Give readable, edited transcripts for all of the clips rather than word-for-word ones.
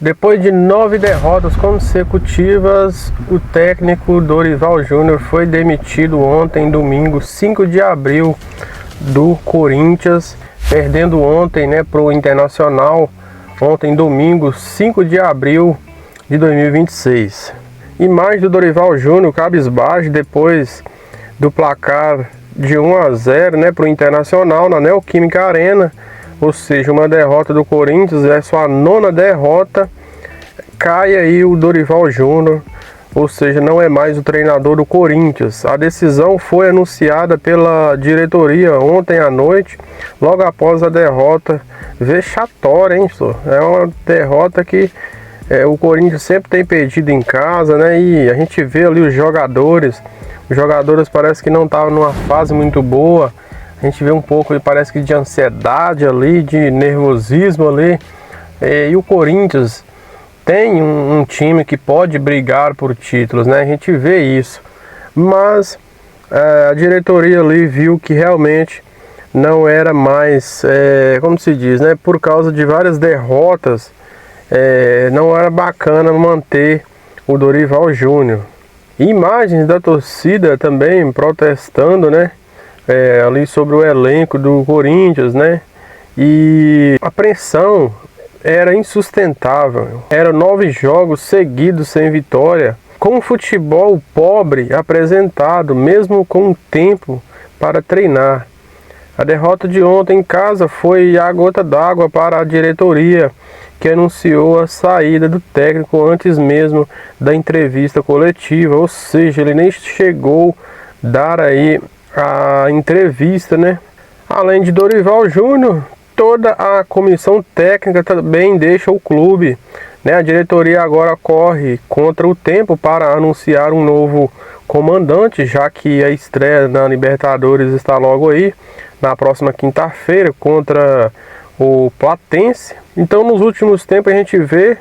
Depois de 9 derrotas consecutivas, o técnico Dorival Júnior foi demitido ontem, domingo, 5 de abril, do Corinthians, perdendo ontem, para o Internacional, ontem, domingo, 5 de abril de 2026. Imagem do Dorival Júnior cabisbaixo depois do placar de 1-0, para o Internacional na Neoquímica Arena. Ou seja, uma derrota do Corinthians, é sua 9ª derrota, cai aí o Dorival Júnior, ou seja, não é mais o treinador do Corinthians. A decisão foi anunciada pela diretoria ontem à noite, logo após a derrota vexatória, hein, senhor? É uma derrota que o Corinthians sempre tem perdido em casa, e a gente vê ali os jogadores parece que não estavam numa fase muito boa. A gente vê um pouco, parece que de ansiedade ali, de nervosismo ali. E o Corinthians tem um time que pode brigar por títulos, A gente vê isso. Mas a diretoria ali viu que realmente não era mais, como se diz, por causa de várias derrotas, não era bacana manter o Dorival Júnior. Imagens da torcida também protestando, ali sobre o elenco do Corinthians, E a pressão era insustentável. Eram 9 jogos seguidos sem vitória, com um futebol pobre apresentado, mesmo com tempo para treinar. A derrota de ontem em casa foi a gota d'água para a diretoria, que anunciou a saída do técnico antes mesmo da entrevista coletiva, ou seja, ele nem chegou a dar aí a entrevista, Além de Dorival Júnior, toda a comissão técnica também deixa o clube, A diretoria agora corre contra o tempo para anunciar um novo comandante, já que a estreia na Libertadores está logo aí, na próxima quinta-feira, contra o Platense. Então, nos últimos tempos a gente vê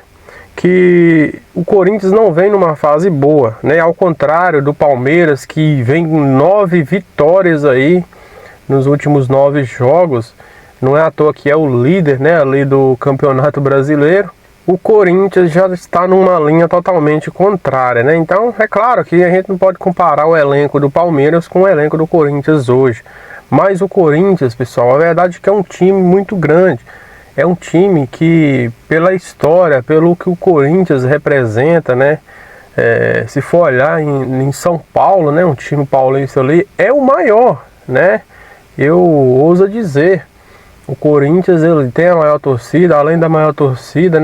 que o Corinthians não vem numa fase boa, Ao contrário do Palmeiras, que vem com 9 vitórias aí nos últimos 9 jogos. Não é à toa que é o líder, ali do Campeonato Brasileiro. O Corinthians já está numa linha totalmente contrária, Então, é claro que a gente não pode comparar o elenco do Palmeiras com o elenco do Corinthians hoje. Mas o Corinthians, pessoal, a verdade é que é um time muito grande. É um time que, pela história, pelo que o Corinthians representa, se for olhar em São Paulo, um time paulista ali, é o maior, Eu ouso dizer, o Corinthians ele tem a maior torcida, além da maior torcida,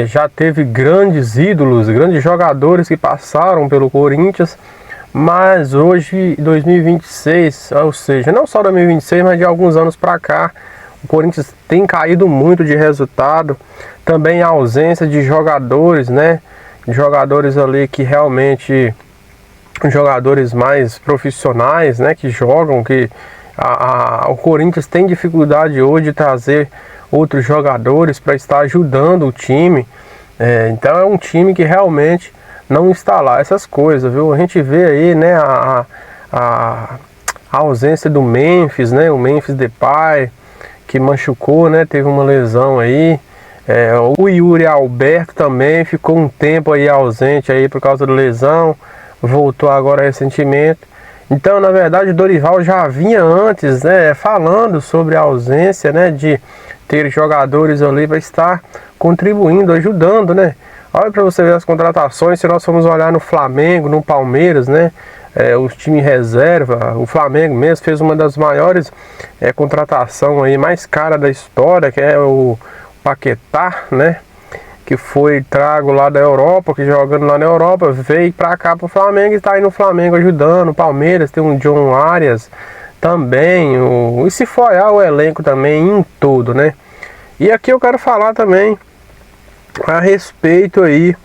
já teve grandes ídolos, grandes jogadores que passaram pelo Corinthians, mas hoje, 2026, ou seja, não só 2026, mas de alguns anos para cá, o Corinthians tem caído muito de resultado. Também a ausência de jogadores, Jogadores ali que realmente, jogadores mais profissionais, que jogam, que o Corinthians tem dificuldade hoje de trazer outros jogadores para estar ajudando o time. Então é um time que realmente não está lá, essas coisas, viu? A gente vê aí, a ausência do Memphis, o Memphis Depay, que machucou, teve uma lesão aí. O Yuri Alberto também ficou um tempo aí ausente aí por causa da lesão, voltou agora recentemente. Então, na verdade, o Dorival já vinha antes, falando sobre a ausência, de ter jogadores ali para estar contribuindo, ajudando, Olha para você ver as contratações, se nós formos olhar no Flamengo, no Palmeiras, os times reserva, o Flamengo mesmo fez uma das maiores contratação aí mais cara da história, que é o Paquetá, que foi trago lá da Europa, que jogando lá na Europa, veio pra cá pro Flamengo e tá aí no Flamengo ajudando. O Palmeiras tem um John Arias também, e se for olhar o elenco também em todo, E aqui eu quero falar também a respeito aí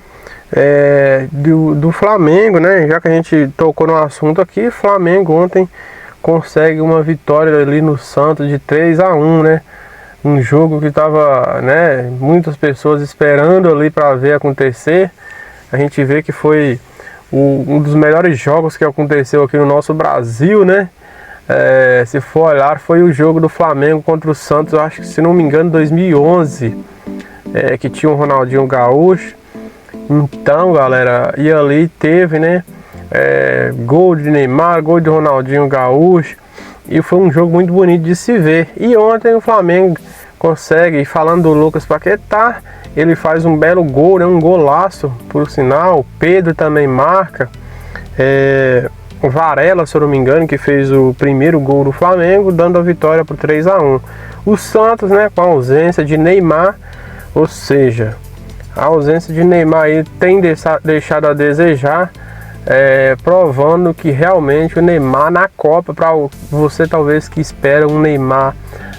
do Flamengo, já que a gente tocou no assunto aqui. Flamengo ontem consegue uma vitória ali no Santos de 3-1, Um jogo que estava, muitas pessoas esperando ali para ver acontecer. A gente vê que foi um dos melhores jogos que aconteceu aqui no nosso Brasil, se for olhar, foi o jogo do Flamengo contra o Santos, eu acho que, se não me engano, 2011. que tinha o Ronaldinho Gaúcho. Então, galera, e ali teve, né, gol de Neymar, gol de Ronaldinho Gaúcho, e foi um jogo muito bonito de se ver. E ontem o Flamengo consegue, e falando do Lucas Paquetá, ele faz um belo gol, né, um golaço, por sinal. O Pedro também marca, o Varela, se eu não me engano, que fez o primeiro gol do Flamengo, dando a vitória por 3-1. O Santos, né, com a ausência de Neymar, ou seja, a ausência de Neymar aí tem deixado a desejar, provando que realmente o Neymar na Copa, para você talvez que espera um Neymar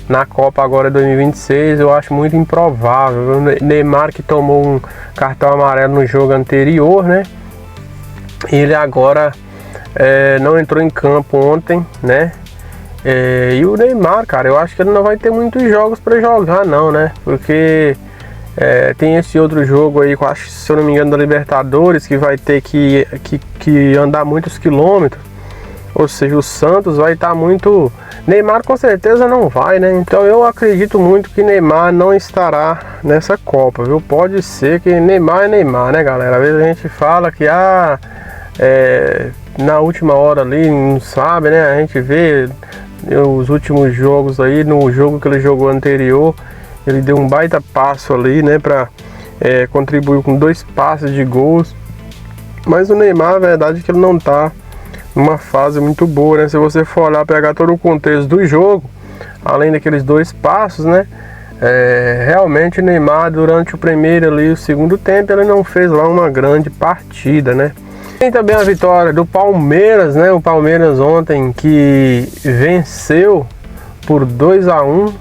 na Copa agora 2026, eu acho muito improvável. O Neymar, que tomou um cartão amarelo no jogo anterior, né? Ele agora não entrou em campo ontem, né? E o Neymar, cara, eu acho que ele não vai ter muitos jogos para jogar, não, né? Porque tem esse outro jogo aí, que eu acho, se eu não me engano, da Libertadores, que vai ter que andar muitos quilômetros. Ou seja, o Santos vai estar muito... Neymar com certeza não vai, né? Então eu acredito muito que Neymar não estará nessa Copa, viu? Pode ser que Neymar é Neymar, né, galera? Às vezes a gente fala que na última hora ali, não sabe, né? A gente vê os últimos jogos aí, no jogo que ele jogou anterior, ele deu um baita passo ali, né, para contribuir com 2 passes de gols. Mas o Neymar, a verdade é que ele não tá numa fase muito boa, né? Se você for olhar, pegar todo o contexto do jogo, além daqueles 2 passos, né, realmente o Neymar, durante o primeiro ali, o segundo tempo, ele não fez lá uma grande partida, né? Tem também a vitória do Palmeiras, né? O Palmeiras ontem, que venceu por 2-1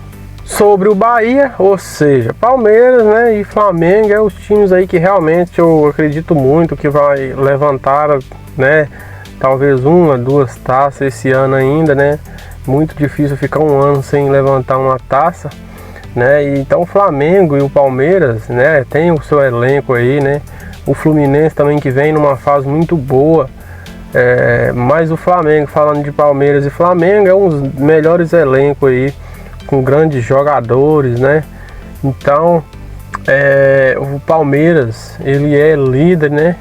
sobre o Bahia, ou seja, Palmeiras, né, e Flamengo os times aí que realmente eu acredito muito que vai levantar, né, talvez 1 ou 2 taças esse ano ainda, né? Muito difícil ficar um ano sem levantar uma taça, né? E então o Flamengo e o Palmeiras, né, tem o seu elenco aí, né? O Fluminense também, que vem numa fase muito boa. Mas o Flamengo, falando de Palmeiras e Flamengo, é um dos melhores elencos aí, com grandes jogadores, né? Então o Palmeiras, ele é líder, né?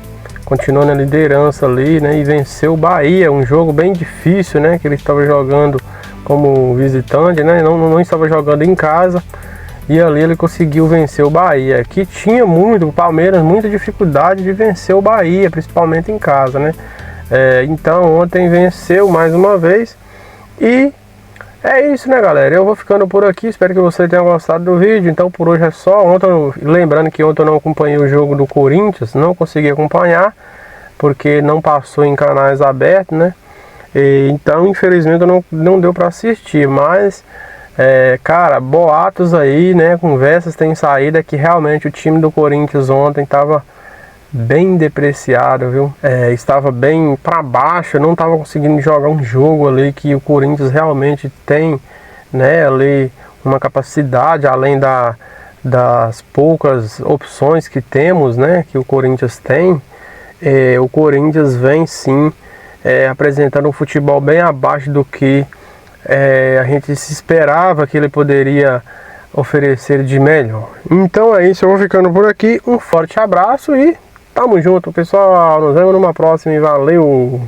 Continuou na liderança ali, né? E venceu o Bahia, um jogo bem difícil, né? Que ele estava jogando como visitante, né? Não estava jogando em casa. E ali ele conseguiu vencer o Bahia, que tinha o Palmeiras, muita dificuldade de vencer o Bahia, principalmente em casa, né? Então ontem venceu mais uma vez. E é isso, né, galera? Eu vou ficando por aqui, espero que você tenha gostado do vídeo. Então por hoje é só. Lembrando que ontem eu não acompanhei o jogo do Corinthians, não consegui acompanhar, porque não passou em canais abertos, né? Então infelizmente não deu para assistir, mas... cara, boatos aí, né, conversas têm saído que realmente o time do Corinthians ontem estava bem depreciado, viu? Estava bem para baixo, não estava conseguindo jogar um jogo ali que o Corinthians realmente tem, né, ali uma capacidade, além das poucas opções que temos, né, que o Corinthians tem. O Corinthians vem sim apresentando um futebol bem abaixo do que a gente se esperava que ele poderia oferecer de melhor. Então é isso, eu vou ficando por aqui. Um forte abraço e tamo junto, pessoal. Nos vemos numa próxima e valeu!